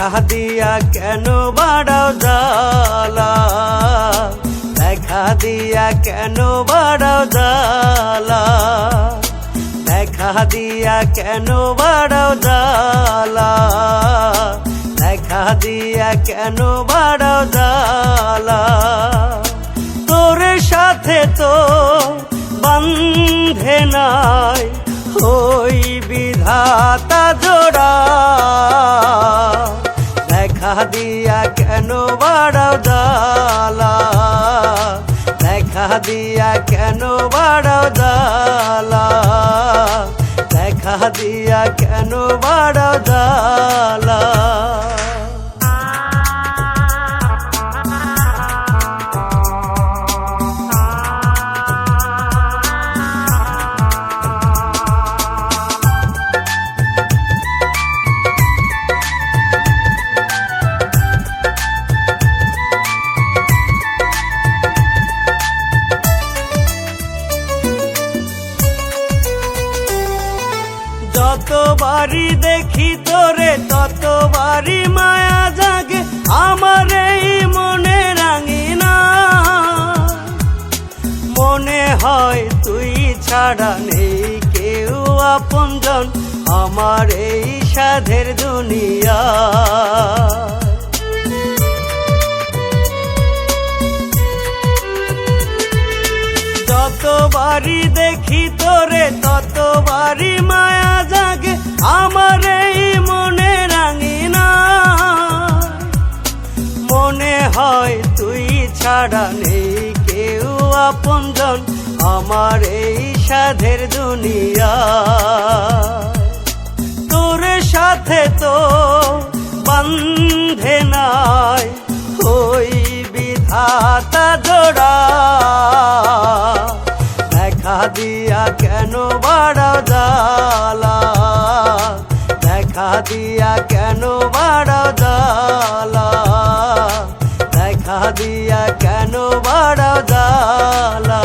দেখা দিয়া কেন বাড়াও জ্বালা, দেখা দিয়া কেন বাড়াও জ্বালা, দেখা দিয়া কেন বাড়াও জ্বালা, দেখা দিয়া কেন বাড়াও জ্বালা। তোর সাথে তো বন্ধে নাই ওই বিধাতা জোড়া, দেখা দিয়া কেন বাড়াও জ্বালা, দেখা দিয়া কেন বাড়াও জ্বালা, দেখা দিয়া কেন বাড়াও জ্বালা। যতবারই দেখি তোরে ততবারই মায়া জাগে আমার এই মনে রাঙিনা, মনে হয় তুই ছাড়া নেই কেউ আপনজন আমার এই সাধের দুনিয়া। যতবারই দেখি তোরে ততবারই মায়া জাগে আমার এই মনে রাঙিনা, মনে হয় তুই ছাড়া নেই কেউ আপনজন আমার এই সাধের দুনিয়া। তোর সাথে তো বন্ধে নাই ওই বিধাতা জোড়া, দেখা দিয়া কেন বাড়াও জ্বালা, দেখা দিয়া কেন বাড়াও জ্বালা, দেখা দিয়া কেন বাড়াও জ্বালা।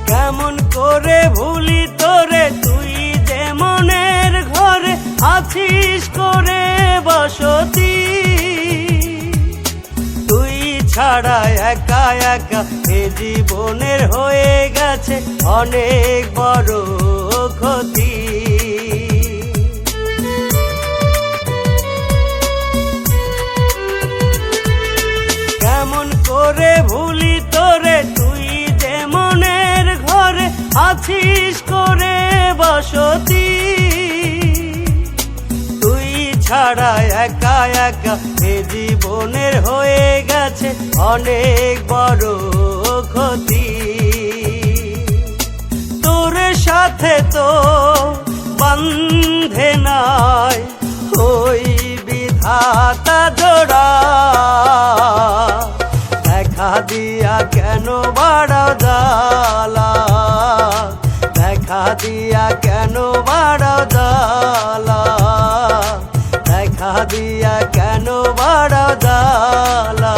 কেমন করে ভুলি তোরে তুই যে মনের ঘরে আছিস করে বসতি, তুই ছাড়া একা একা এ জীবনের হয়ে গেছে অনেক বড় ক্ষতি। কেমন করে ভুলি তোরে তুই যে মনের ঘরে আছিস করে বসতি, তুই ছাড়া একা একা এ জীবনের হয়ে গেছে অনেক বড় ক্ষতি। তোর সাথে তো বন্ধে নাই ওই বিধাতা জোড়া, দেখা দিয়া কেন বাড়াও জ্বালা, দেখা দিয়া কেন বাড়াও জ্বালা, দেখা দিয়া কেন বাড়াও জ্বালা।